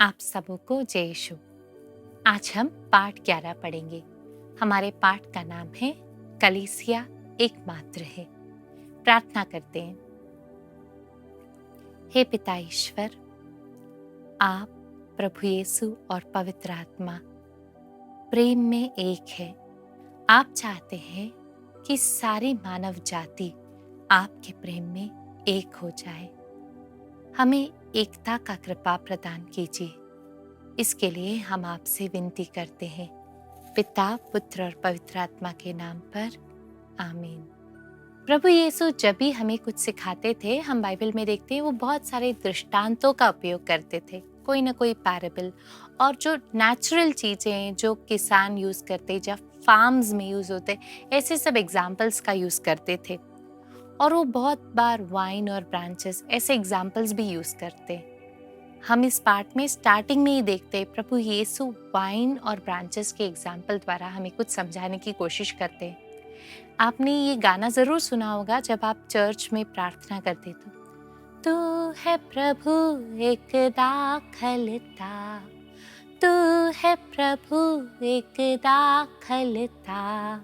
आप सबको जय यीशु। आज हम पाठ 11 पढ़ेंगे। हमारे पाठ का नाम है कलीसिया एकमात्र है। प्रार्थना करते हैं। हे पिता ईश्वर, आप प्रभु यीशु और पवित्र आत्मा प्रेम में एक है। आप चाहते हैं कि सारी मानव जाति आपके प्रेम में एक हो जाए। हमें एकता का कृपा प्रदान कीजिए। इसके लिए हम आपसे विनती करते हैं, पिता, पुत्र और पवित्र आत्मा के नाम पर, आमीन। प्रभु यीशु जब भी हमें कुछ सिखाते थे, हम बाइबल में देखते हैं वो बहुत सारे दृष्टांतों का उपयोग करते थे, कोई ना कोई पैराबल, और जो नेचुरल चीजें जो किसान यूज करते, जब फार्म्स में यूज होते, ऐसे सब एग्जाम्पल्स का यूज करते थे। और वो बहुत बार वाइन और ब्रांचेस ऐसे एग्जाम्पल्स भी यूज करते। हम इस पाठ में स्टार्टिंग में ही देखते हैं प्रभु यीशु वाइन और ब्रांचेस के एग्जाम्पल द्वारा हमें कुछ समझाने की कोशिश करते हैं। आपने ये गाना जरूर सुना होगा जब आप चर्च में प्रार्थना करते तू है प्रभु एक दाखलता, तू है प्रभु एक दाखलता,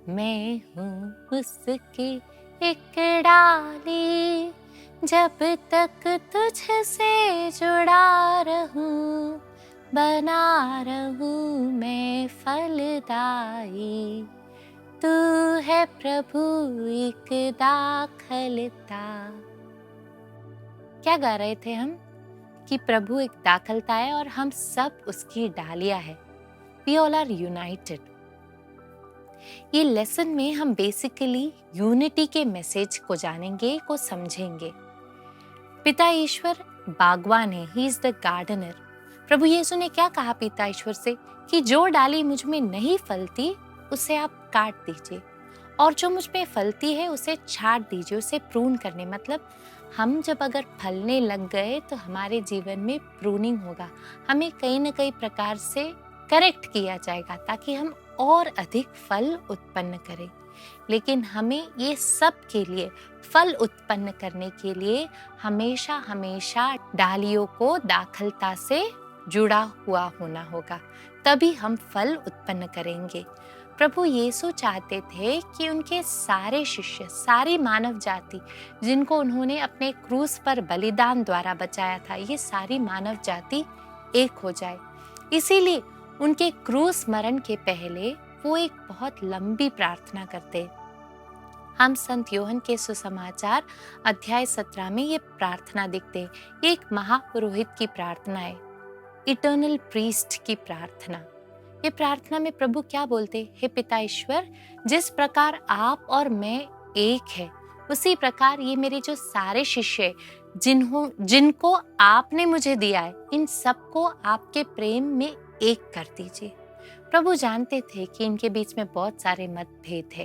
मैं हूँ उसकी एक डाली, जब तक तुझसे जुड़ा रहूं, बना रहूं मैं फलदायी, तू है प्रभु एक दाखलता। क्या गा रहे थे हम? कि प्रभु एक दाखलता है और हम सब उसकी डालियां है। We all are united। ये लेसन में हम बेसिकली यूनिटी के मैसेज को जानेंगे, को समझेंगे। पिता ईश्वर बागवान है, ही इज द गार्डनर। प्रभु यीशु ने क्या कहा पिता ईश्वर से कि जो डाली मुझ में नहीं फलती उसे आप काट दीजिए, और जो मुझ में फलती है उसे छांट दीजिए, उसे प्रून करने। मतलब हम जब अगर फलने लग गए तो हमारे जीवन में प्रूनिंग होगा, हमें कहीं ना कहीं प्रकार से करेक्ट किया जाएगा ताकि हम और अधिक फल उत्पन्न करें। लेकिन हमें ये सब के लिए, फल उत्पन्न करने के लिए हमेशा हमेशा डालियों को दाखलता से जुड़ा हुआ होना होगा, तभी हम फल उत्पन्न करेंगे। प्रभु यीशु चाहते थे कि उनके सारे शिष्य, सारी मानव जाति जिनको उन्होंने अपने क्रूस पर बलिदान द्वारा बचाया था, ये सारी मानव जाति एक हो जाए। इसीलिए उनके क्रूस मरण के पहले वो एक बहुत लंबी प्रार्थना करते। हम संत योहन के सुसमाचार अध्याय 17 में ये प्रार्थना देखते हैं। ये एक महापुरोहित की प्रार्थना है, इटर्नल प्रीस्ट की प्रार्थना। ये प्रार्थना में प्रभु क्या बोलते? हे पिता ईश्वर, जिस प्रकार आप और मैं एक है, उसी प्रकार ये मेरे जो सारे शिष्य जिनको आपने मुझे दिया है, इन सबको आपके प्रेम में एक कर दीजिए। प्रभु जानते थे कि इनके बीच में बहुत सारे मतभेद है।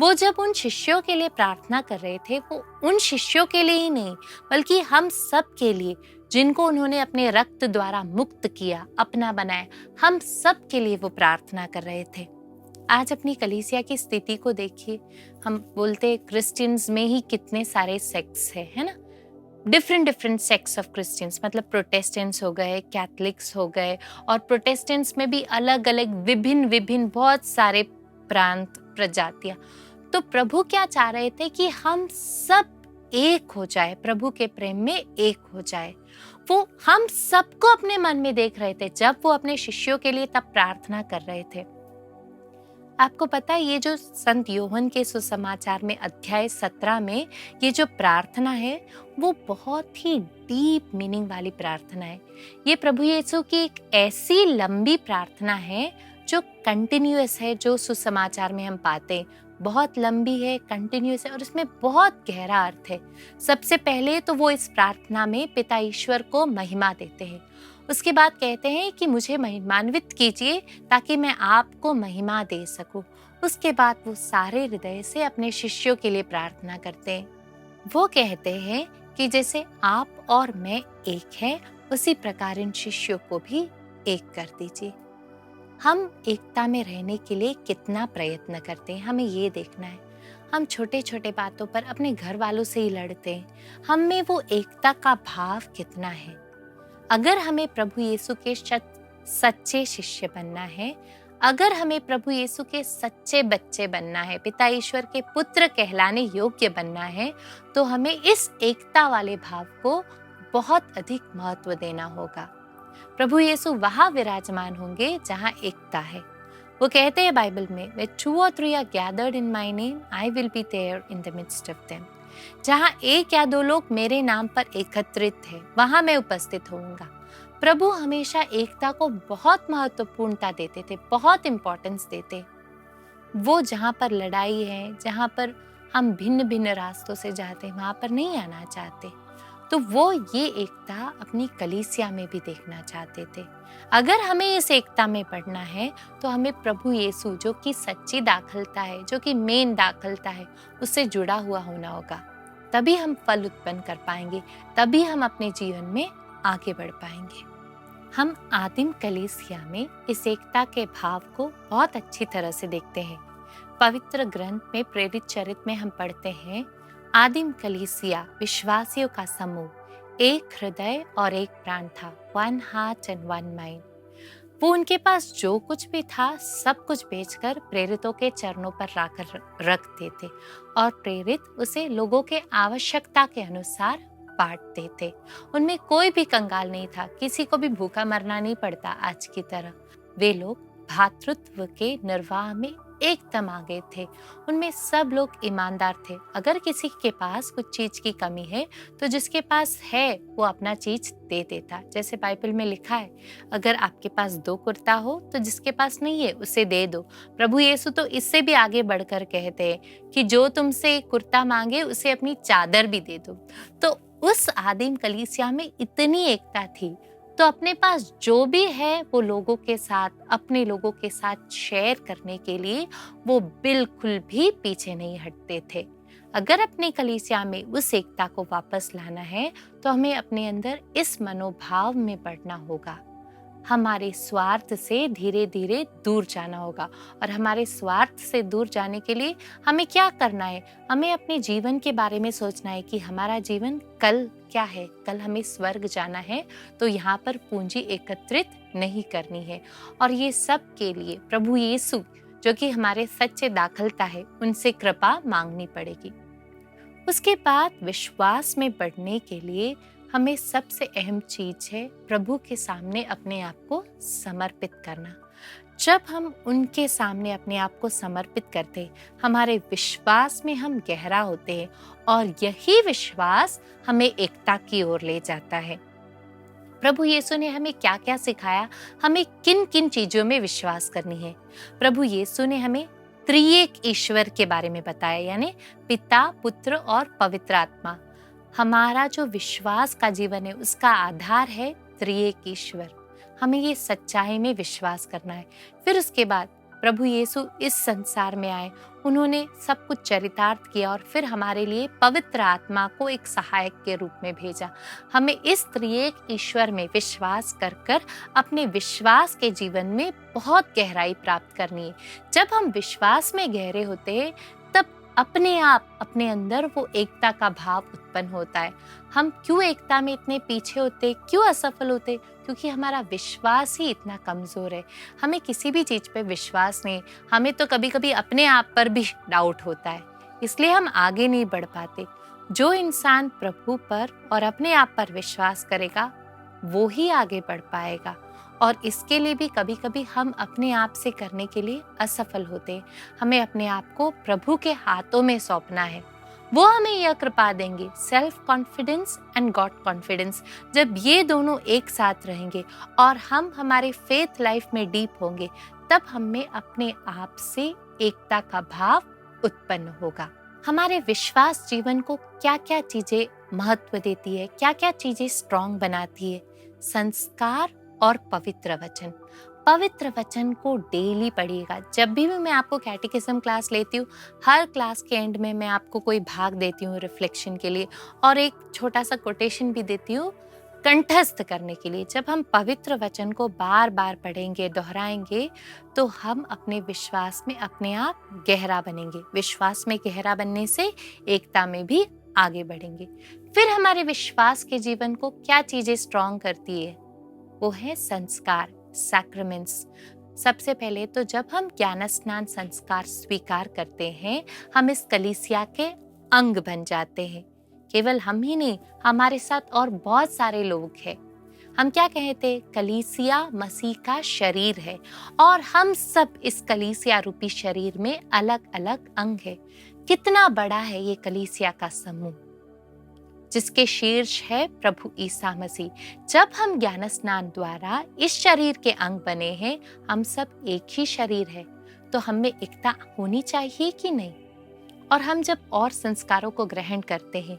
वो जब उन शिष्यों के लिए प्रार्थना कर रहे थे, वो उन शिष्यों के लिए ही नहीं बल्कि हम सब के लिए जिनको उन्होंने अपने रक्त द्वारा मुक्त किया, अपना बनाया, हम सब के लिए वो प्रार्थना कर रहे थे। आज अपनी कलीसिया की स्थिति को देखिए। हम बोलते क्रिश्चियंस में ही कितने सारे सेक्ट्स है ना, डिफरेंट सेक्ट्स ऑफ क्रिश्चियंस। मतलब प्रोटेस्टेंट्स हो गए, कैथलिक्स हो गए, और प्रोटेस्टेंट्स में भी अलग अलग विभिन्न बहुत सारे प्रांत, प्रजातियां। तो प्रभु क्या चाह रहे थे कि हम सब एक हो जाए, प्रभु के प्रेम में एक हो जाए। वो हम सबको अपने मन में देख रहे थे जब वो अपने शिष्यों के लिए तब प्रार्थना कर रहे थे। आपको पता है, ये जो संत योहन के सुसमाचार में अध्याय 17 में ये जो प्रार्थना है वो बहुत ही डीप मीनिंग वाली प्रार्थना है। ये प्रभु यीशु की एक ऐसी लंबी प्रार्थना है जो कंटिन्यूअस है, जो सुसमाचार में हम पाते हैं। बहुत लंबी है, कंटिन्यूअस है, और इसमें बहुत गहरा अर्थ है। सबसे पहले तो वो इस प्रार्थना में पिता ईश्वर को महिमा देते हैं। उसके बाद कहते हैं कि मुझे महिमान्वित कीजिए ताकि मैं आपको महिमा दे सकूं। उसके बाद वो सारे हृदय से अपने शिष्यों के लिए प्रार्थना करते हैं। वो कहते हैं कि जैसे आप और मैं एक हैं, उसी प्रकार इन शिष्यों को भी एक कर दीजिए। हम एकता में रहने के लिए कितना प्रयत्न करते हैं, हमें ये देखना है। हम छोटे छोटे बातों पर अपने घर वालों से ही लड़ते हैं। हम में वो एकता का भाव कितना है? अगर हमें प्रभु यीशु के सच्चे शिष्य बनना है, अगर हमें प्रभु यीशु के सच्चे बच्चे बनना है, पिता ईश्वर के पुत्र कहलाने योग्य बनना है, तो हमें इस एकता वाले भाव को बहुत अधिक महत्व देना होगा। प्रभु यीशु वहां विराजमान होंगे जहां एकता है। वो कहते हैं बाइबल में, Where 2 or 3 are gathered in my name, I will be there in the midst of them. जहाँ एक या दो लोग मेरे नाम पर एकत्रित है, वहां मैं उपस्थित होऊंगा। प्रभु हमेशा एकता को बहुत महत्वपूर्णता देते थे, बहुत इंपॉर्टेंस देते। वो जहाँ पर लड़ाई है, जहाँ पर हम भिन्न भिन्न रास्तों से जाते हैं, वहां पर नहीं आना चाहते। तो वो ये एकता अपनी कलीसिया में भी देखना चाहते थे। अगर हमें इस एकता में बढ़ना है तो हमें प्रभु यीशु, जो कि सच्ची दाखलता है, जो कि मेन दाखलता है, उससे जुड़ा हुआ होना होगा। तभी हम फल उत्पन्न कर पाएंगे, तभी हम अपने जीवन में आगे बढ़ पाएंगे। हम आदिम कलीसिया में इस एकता के भाव को बहुत अच्छी तरह से देखते हैं। पवित्र ग्रंथ में प्रेरित चरित्र में हम पढ़ते हैं, आदिम कलीसिया विश्वासियों का समूह, एक हृदय और एक प्राण था, 1 heart and 1 mind। वो उनके पास जो कुछ भी था सब कुछ बेचकर प्रेरितों के चरणों पर लाकर रख देते और प्रेरित उसे लोगों के आवश्यकता के अनुसार बांटते थे। उनमें कोई भी कंगाल नहीं था, किसी को भी भूखा मरना नहीं पड़ता आज की तरह। वे लोग भातृत्व के निर्वाह में एकदम आगे थे। उनमें सब लोग ईमानदार थे। अगर किसी के पास कुछ चीज की कमी है तो जिसके पास है वो अपना चीज दे देता। जैसे बाइबल में लिखा है, अगर आपके पास 2 कुर्ता हो तो जिसके पास नहीं है उसे दे दो। प्रभु यीशु तो इससे भी आगे बढ़कर कहते हैं कि जो तुमसे कुर्ता मांगे उसे अपनी चादर भी दे दो। तो उस आदिम कलीसिया में इतनी एकता थी, तो अपने पास जो भी है वो लोगों के साथ, अपने लोगों के साथ शेयर करने के लिए वो बिल्कुल भी पीछे नहीं हटते थे। अगर अपने कलीसिया में उस एकता को वापस लाना है तो हमें अपने अंदर इस मनोभाव में बढ़ना होगा। हमारे स्वार्थ से धीरे धीरे दूर जाना होगा। और हमारे स्वार्थ से दूर जाने के लिए हमें क्या करना है? हमें अपने जीवन के बारे में सोचना है कि हमारा जीवन कल क्या है। कल हमें स्वर्ग जाना है, तो यहाँ पर पूंजी एकत्रित नहीं करनी है। और ये सब के लिए प्रभु यीशु, जो कि हमारे सच्चे दाखलता है, उनसे कृपा मांगनी पड़ेगी। उसके बाद विश्वास में बढ़ने के लिए हमें सबसे अहम चीज है प्रभु के सामने अपने आप को समर्पित करना। जब हम उनके सामने अपने आप को समर्पित करते, हमारे विश्वास में हम गहरा होते हैं और यही विश्वास हमें एकता की ओर ले जाता है। प्रभु यीशु ने हमें क्या क्या सिखाया, हमें किन किन चीजों में विश्वास करनी है। प्रभु यीशु ने हमें त्रिएक ईश्वर के बारे में बताया, यानी पिता, पुत्र और पवित्र आत्मा। हमारा जो विश्वास का जीवन है उसका आधार है त्रिएक ईश्वर। हमें ये सच्चाई में विश्वास करना है। फिर उसके बाद प्रभु यीशु इस संसार में आए, उन्होंने सब कुछ चरितार्थ किया और फिर हमारे लिए पवित्र आत्मा को एक सहायक के रूप में भेजा। हमें इस त्रिएक ईश्वर में विश्वास कर कर अपने विश्वास के जीवन में बहुत गहराई प्राप्त करनी है। जब हम विश्वास में गहरे होते हैं तब अपने आप अपने अंदर वो एकता का भाव उत्पन्न होता है। हम क्यों एकता में इतने पीछे होते, क्यों असफल होते? क्योंकि हमारा विश्वास ही इतना कमजोर है। हमें किसी भी चीज पे विश्वास नहीं, हमें तो कभी कभी अपने आप पर भी डाउट होता है, इसलिए हम आगे नहीं बढ़ पाते। जो इंसान प्रभु पर और अपने आप पर विश्वास करेगा वो ही आगे बढ़ पाएगा। और इसके लिए भी कभी कभी हम अपने आप से करने के लिए असफल होते हैं। हमें अपने आप को प्रभु के हाथों में सौंपना है, वो हमें यह कृपा देंगे। Self confidence and God confidence, जब ये दोनों एक साथ रहेंगे और हम हमारे फेथ लाइफ में डीप होंगे, तब हमें अपने आप से एकता का भाव उत्पन्न होगा। हमारे विश्वास जीवन को क्या क्या चीजें महत्व देती है, क्या क्या चीजें स्ट्रॉन्ग बनाती है? संस्कार और पवित्र वचन। पवित्र वचन को डेली पढ़िएगा। जब भी मैं आपको कैटेकिज्म क्लास लेती हूँ, हर क्लास के एंड में मैं आपको कोई भाग देती हूँ रिफ्लेक्शन के लिए और एक छोटा सा कोटेशन भी देती हूँ कंठस्थ करने के लिए। जब हम पवित्र वचन को बार बार पढ़ेंगे, दोहराएंगे, तो हम अपने विश्वास में अपने आप गहरा बनेंगे। विश्वास में गहरा बनने से एकता में भी आगे बढ़ेंगे। फिर हमारे विश्वास के जीवन को क्या चीजें स्ट्रॉन्ग करती है? वो है संस्कार, सैक्रामेंट्स। सबसे पहले तो जब हम ज्ञान स्नान संस्कार स्वीकार करते हैं, हम इस कलीसिया के अंग बन जाते हैं। केवल हम ही नहीं, हमारे साथ और बहुत सारे लोग हैं। हम क्या कहते, कलीसिया मसीह का शरीर है और हम सब इस कलीसिया रूपी शरीर में अलग अलग अंग है। कितना बड़ा है ये कलीसिया का समूह, जिसके शीर्ष है प्रभु ईसा मसीह। जब हम ज्ञान स्नान द्वारा इस शरीर के अंग बने हैं, हम सब एक ही शरीर है, तो हमें एकता होनी चाहिए कि नहीं? और हम जब और संस्कारों को ग्रहण करते हैं,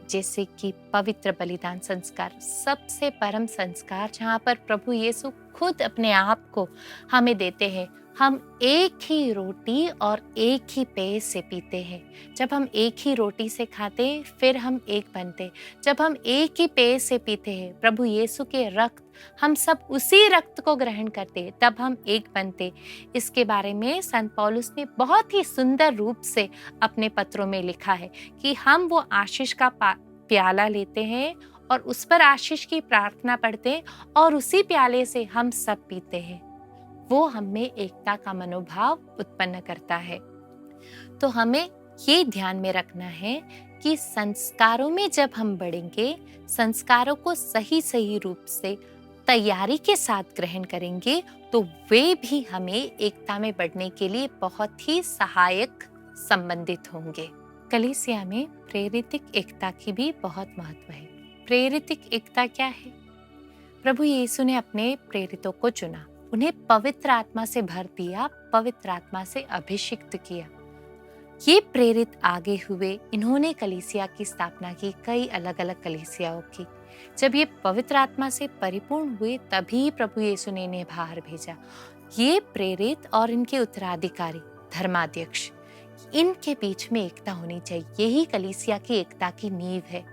जैसे कि पवित्र बलिदान संस्कार, सबसे परम संस्कार, जहाँ पर प्रभु यीशु खुद अपने आप को हमें देते हैं। हम एक ही रोटी और एक ही पेय से पीते हैं। जब हम एक ही रोटी से खाते, फिर हम एक बनते। जब हम एक ही पेय से पीते हैं, प्रभु यीशु के रक्त, हम सब उसी रक्त को ग्रहण करते, तब हम एक बनते। इसके बारे में संत पौलुस ने बहुत ही सुंदर रूप से अपने पत्रों में लिखा है कि हम वो आशीष का प्याला लेते हैं और उस पर आशीष की प्रार्थना पढ़ते हैं और उसी प्याले से हम सब पीते हैं। वो हमें एकता का मनोभाव उत्पन्न करता है। तो हमें ये ध्यान में रखना है कि संस्कारों में जब हम बढ़ेंगे, संस्कारों को सही सही रूप से तैयारी के साथ ग्रहण करेंगे, तो वे भी हमें एकता में बढ़ने के लिए बहुत ही सहायक संबंधित होंगे। कलीसिया में प्रेरितिक एकता की भी बहुत महत्व है। प्रेरितिक एकता क्या है? प्रभु यीशु ने अपने प्रेरितों को चुना, उन्हें पवित्र आत्मा से भर दिया, पवित्र आत्मा से अभिषिक्त किया। ये प्रेरित आगे हुए, इन्होंने कलीसिया की स्थापना की, कई अलग अलग कलीसियाओं की। जब ये पवित्र आत्मा से परिपूर्ण हुए, तभी प्रभु यीशु ने इन्हें बाहर भेजा। ये प्रेरित और इनके उत्तराधिकारी, धर्माध्यक्ष, इनके बीच में एकता होनी चाहिए। यही कलीसिया की एकता की नींव है।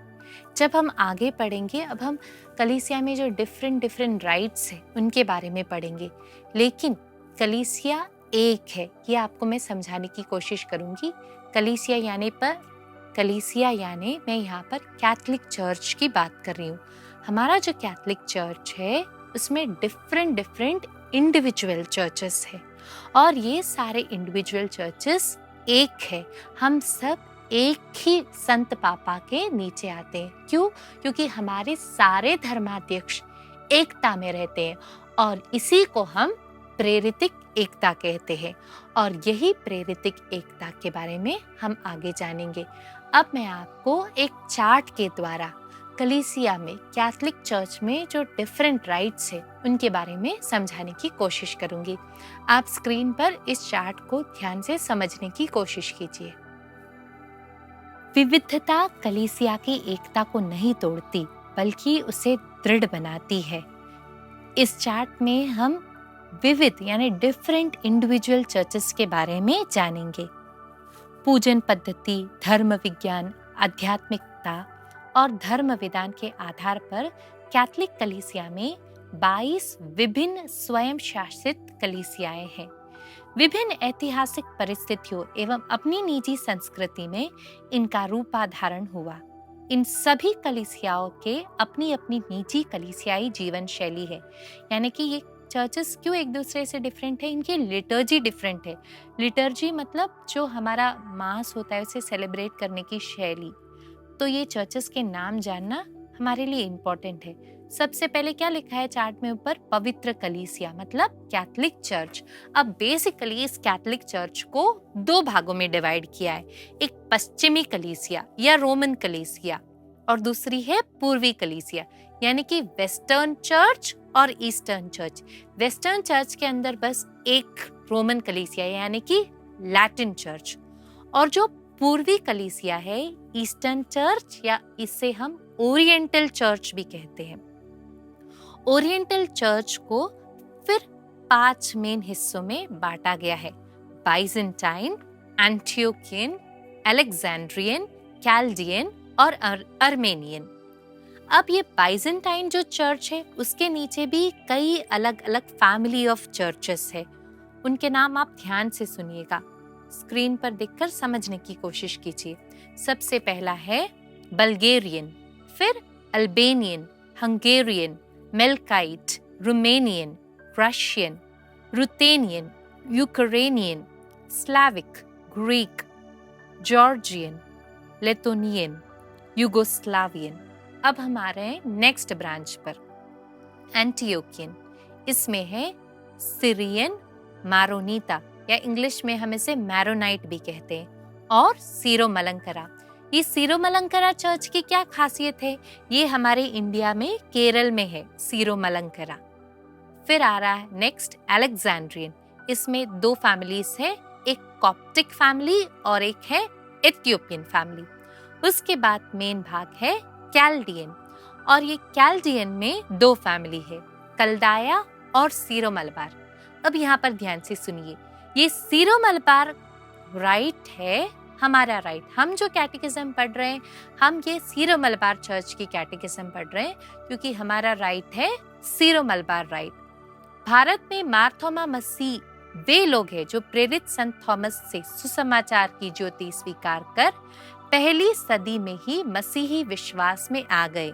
जब हम आगे पढ़ेंगे, अब हम कलीसिया में जो डिफरेंट राइट्स हैं, उनके बारे में पढ़ेंगे। लेकिन कलीसिया एक है, ये आपको मैं समझाने की कोशिश करूंगी। कलीसिया यानी मैं यहाँ पर कैथोलिक चर्च की बात कर रही हूँ। हमारा जो कैथोलिक चर्च है, उसमें डिफरेंट इंडिविजुअल चर्चेस है और ये सारे इंडिविजुअल चर्चेस एक है। हम सब एक ही संत पापा के नीचे आते हैं। क्यों? क्योंकि हमारे सारे धर्माध्यक्ष एकता में रहते हैं और इसी को हम प्रेरितिक एकता कहते हैं। और यही प्रेरितिक एकता के बारे में हम आगे जानेंगे। अब मैं आपको एक चार्ट के द्वारा कलीसिया में, कैथोलिक चर्च में जो डिफरेंट राइट्स है, उनके बारे में समझाने की कोशिश करूंगी। आप स्क्रीन पर इस चार्ट को ध्यान से समझने की कोशिश कीजिए। विविधता कलीसिया की एकता को नहीं तोड़ती, बल्कि उसे दृढ़ बनाती है। इस चार्ट में हम विविध यानी डिफरेंट इंडिविजुअल चर्चेस के बारे में जानेंगे। पूजन पद्धति, धर्म विज्ञान, आध्यात्मिकता और धर्म विधान के आधार पर कैथोलिक कलीसिया में 22 विभिन्न स्वयं शासित कलीसियाएं हैं। विभिन्न ऐतिहासिक परिस्थितियों एवं अपनी निजी संस्कृति में इनका रूपाधारण हुआ। इन सभी कलीसियाओं के अपनी अपनी निजी कलीसियाई जीवन शैली है। यानी कि ये चर्चेस क्यों एक दूसरे से डिफरेंट है? इनकी लिटर्जी डिफरेंट है। लिटर्जी मतलब जो हमारा मास होता है, उसे सेलिब्रेट करने की शैली। तो ये चर्चेस के नाम जानना हमारे लिए इम्पोर्टेंट है। सबसे पहले क्या लिखा है चार्ट में ऊपर? पवित्र कलीसिया, मतलब कैथोलिक चर्च। अब बेसिकली इस कैथोलिक चर्च को 2 भागों में डिवाइड किया है। एक पश्चिमी कलीसिया या रोमन कलीसिया और दूसरी है पूर्वी कलीसिया, यानी कि वेस्टर्न चर्च और ईस्टर्न चर्च। वेस्टर्न चर्च के अंदर बस एक रोमन कलीसिया यानी कि लैटिन चर्च, और जो पूर्वी कलीसिया है ईस्टर्न चर्च, या इससे हम ओरिएंटल चर्च भी कहते हैं। ओरिएंटल चर्च को फिर 5 मेन हिस्सों में बांटा गया है: बाइजेंटाइन, एंटियोकियन, अलेक्जेंड्रियन, कैल्डियन और अर्मेनियन। अब ये बाइजेंटाइन जो चर्च है, उसके नीचे भी कई अलग अलग फैमिली ऑफ चर्चेस है। उनके नाम आप ध्यान से सुनिएगा, स्क्रीन पर देखकर समझने की कोशिश कीजिए। सबसे पहला है बल्गेरियन, फिर Albanian, Hungarian, Melkite, Romanian, Russian, Ruthenian, Ukrainian, Slavic, Greek, Georgian, Lithuanian, Yugoslavian। अब हम आ रहे हैं नेक्स्ट ब्रांच पर, एंटियोकियन। इसमें है सीरियन, मारोनीता या इंग्लिश में हम इसे मैरोनाइट भी कहते हैं, और सीरो मलंकरा। ये सीरो मलंकरा चर्च की क्या खासियत है? ये हमारे इंडिया में केरल में है सीरो मलंकरा। फिर आ रहा है नेक्स्ट अलेक्जेंड्रियन। इसमें 2 फैमिलीज है, एक कॉप्टिक फैमिली और एक है इथियोपियन फैमिली। उसके बाद मेन भाग है कैल्डियन, और ये कैल्डियन में 2 फैमिली है, कल्दाया और सीरो मलबार। अब यहाँ पर ध्यान से सुनिए, ये सीरो मलबार राइट है हमारा राइट। हम जो कैटेकिज्म पढ़ रहे हैं, हम ये सीरो मलबार चर्च की कैटेकिज्म पढ़ रहे हैं, क्योंकि हमारा राइट है सीरो मलबार राइट। भारत में मार्थोमा मसीह वे लोग हैं जो प्रेरित संत थॉमस से सुसमाचार की ज्योति स्वीकार कर पहली सदी में ही मसीही विश्वास में आ गए।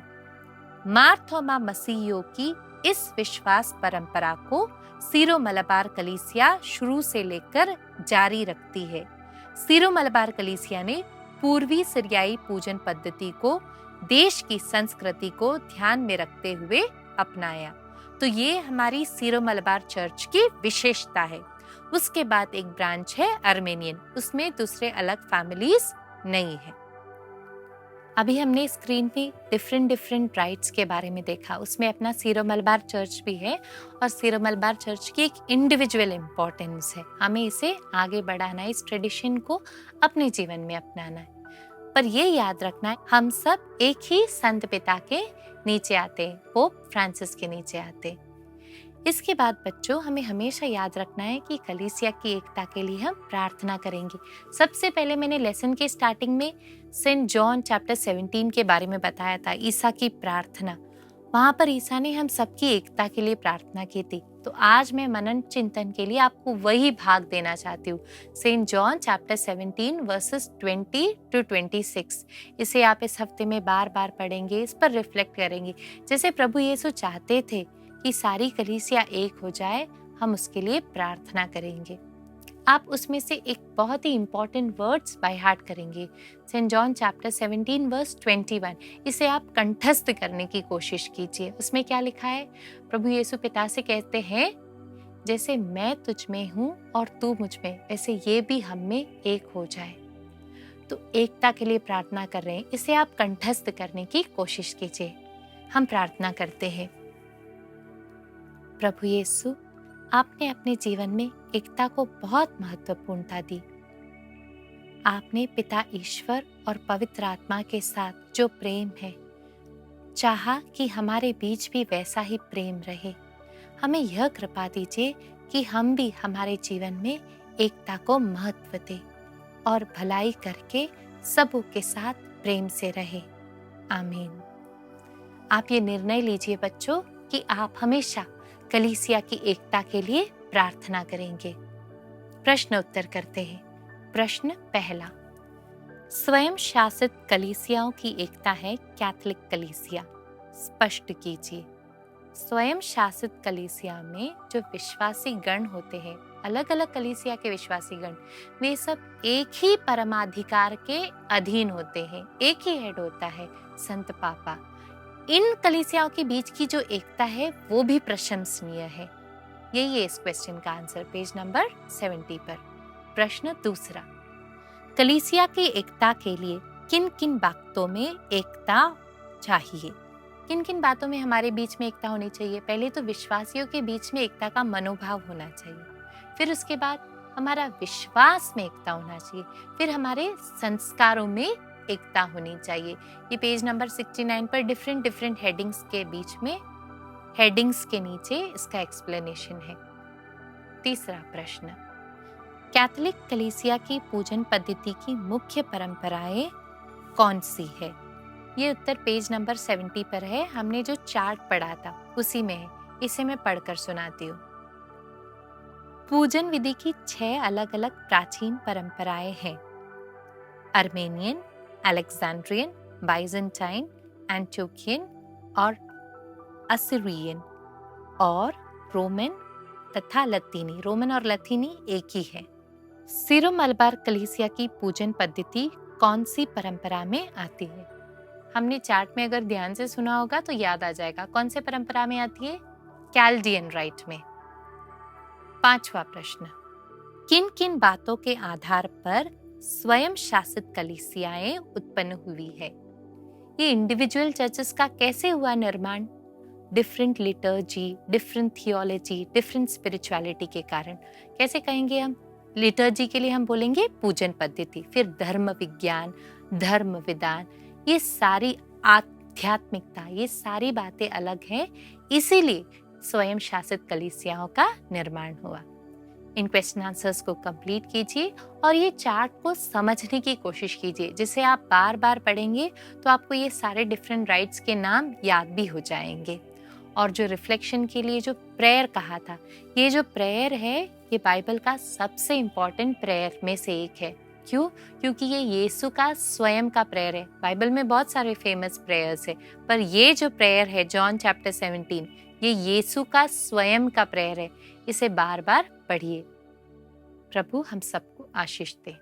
मार्थोमा मसीहियों की इस विश्वास परंपरा को सीरो मलबार कलीसिया शुरू से लेकर जारी रखती है। सीरो मलबार कलीसिया ने पूर्वी सीरियाई पूजन पद्धति को देश की संस्कृति को ध्यान में रखते हुए अपनाया। तो ये हमारी सीरो मलबार चर्च की विशेषता है। उसके बाद एक ब्रांच है आर्मेनियन, उसमें दूसरे अलग फैमिलीज नहीं है। अभी हमने स्क्रीन पे डिफरेंट राइट्स के बारे में देखा, उसमें अपना सीरो मलबार चर्च भी है, और सीरो मलबार चर्च की एक इंडिविजुअल इम्पोर्टेंस है। हमें इसे आगे बढ़ाना है, इस ट्रेडिशन को अपने जीवन में अपनाना है। पर ये याद रखना है, हम सब एक ही संत पिता के नीचे आते हैं, पोप फ्रांसिस के नीचे आते हैं। इसके बाद बच्चों, हमें हमेशा याद रखना है कि कलीसिया की एकता के लिए हम प्रार्थना करेंगे। सबसे पहले मैंने लेसन के स्टार्टिंग में सेंट जॉन चैप्टर 17 के बारे में बताया था, ईसा की प्रार्थना। वहां पर ईसा ने हम सबकी एकता के लिए प्रार्थना की थी। तो आज मैं मनन चिंतन के लिए आपको वही भाग देना चाहती हूँ, Saint John chapter 17 verses 20 to 26। इसे आप इस हफ्ते में बार बार पढ़ेंगे, इस पर रिफ्लेक्ट करेंगे। जैसे प्रभु यीशु चाहते थे कि सारी कलीसिया एक हो जाए, हम उसके लिए प्रार्थना करेंगे। आप उसमें से एक बहुत ही इंपॉर्टेंट वर्ड्स बाय हार्ट करेंगे, सेंट जॉन चैप्टर 17 वर्स 21। इसे आप कंठस्थ करने की कोशिश कीजिए। उसमें क्या लिखा है? प्रभु यीशु पिता से कहते हैं, जैसे मैं तुझ में हूँ और तू मुझ में, वैसे ये भी हम में एक हो जाए। तो एकता के लिए प्रार्थना कर रहे हैं, इसे आप कंठस्थ करने की कोशिश कीजिए। हम प्रार्थना करते हैं। प्रभु यीशु, आपने अपने जीवन में एकता को बहुत महत्वपूर्णता दी। आपने पिता ईश्वर और पवित्र आत्मा के साथ जो प्रेम है, चाहा कि हमारे बीच भी वैसा ही प्रेम रहे। हमें यह कृपा दीजिए कि हम भी हमारे जीवन में एकता को महत्व दें और भलाई करके सबों के साथ प्रेम से रहे। आमीन। आप ये निर्णय लीजिए बच्चों कि आप हमेशा कलीसिया की एकता के लिए प्रार्थना करेंगे। प्रश्न उत्तर करते हैं। प्रश्न पहला, स्वयं शासित कलीसियाओं की एकता है कैथोलिक कलीसिया, स्पष्ट कीजिए। स्वयं शासित कलीसिया में जो विश्वासी गण होते हैं, अलग अलग कलीसिया के विश्वासी गण, वे सब एक ही परमाधिकार के अधीन होते हैं, एक ही हेड होता है, संत पापा। इन कलीसियाओं के बीच की जो एकता है वो भी प्रशंसनीय है। यही है इस क्वेश्चन का आंसर, पेज नंबर 70 पर। प्रश्न दूसरा, कलीसिया की एकता के लिए किन किन बातों में एकता चाहिए? किन किन बातों में हमारे बीच में एकता होनी चाहिए? पहले तो विश्वासियों के बीच में एकता का मनोभाव होना चाहिए, फिर उसके बाद हमारा विश्वास में एकता होना चाहिए, फिर हमारे संस्कारों में एकता होनी चाहिए। ये पेज नंबर 69 पर डिफरेंट हेडिंग्स के बीच में, हेडिंग्स के नीचे इसका एक्सप्लेनेशन है। तीसरा प्रश्न, कैथोलिक कलीसिया की पूजन पद्धति की मुख्य परंपराएं कौन सी है? ये उत्तर पेज नंबर 70 पर है। हमने जो चार्ट पढ़ा था उसी में है, इसे मैं पढ़कर सुनाती हूँ। पूजन विधि की 6 अलग अलग प्राचीन परंपराएं हैं: आर्मेनियन, अलेक्जेंड्रियन, बाइजेंटाइन, एंटियोकियन और असीरियन। और रोमन तथा लतीनी, रोमन और लतीनी एक ही है। सीरो मलबार कलीसिया की पूजन पद्धति कौन सी परंपरा में आती है? हमने चार्ट में अगर ध्यान से सुना होगा तो याद आ जाएगा। कौन से परंपरा में आती है? कैल्डियन राइट में। 5वां प्रश्न, किन किन बातों के आधार पर स्वयं शासित कलीसियाएं उत्पन्न हुई है? ये इंडिविजुअल चर्चेस का कैसे हुआ निर्माण? Different liturgy, different theology, different spirituality के कारण। कैसे कहेंगे हम? लिटर्जी के लिए हम बोलेंगे पूजन पद्धति, फिर धर्म विज्ञान, धर्म विधान, ये सारी आध्यात्मिकता, ये सारी बातें अलग हैं, इसीलिए स्वयं शासित कलीसियाओं का निर्माण हुआ। इन क्वेश्चन आंसर्स को कंप्लीट कीजिए और ये चार्ट को समझने की कोशिश कीजिए, जिसे आप बार बार पढ़ेंगे तो आपको ये सारे डिफरेंट राइट्स के नाम याद भी हो जाएंगे। और जो रिफ्लेक्शन के लिए जो प्रेयर कहा था, ये जो प्रेयर है ये बाइबल का सबसे इम्पॉर्टेंट प्रेयर में से एक है। क्यों? क्योंकि ये यीशु का स्वयं का प्रेयर है। बाइबल में बहुत सारे फेमस प्रेयर्स है, पर ये जो प्रेयर है जॉन चैप्टर 17, ये यीशु का स्वयं का प्रेयर है। इसे बार बार पढ़िए। प्रभु हम सबको आशीष दे।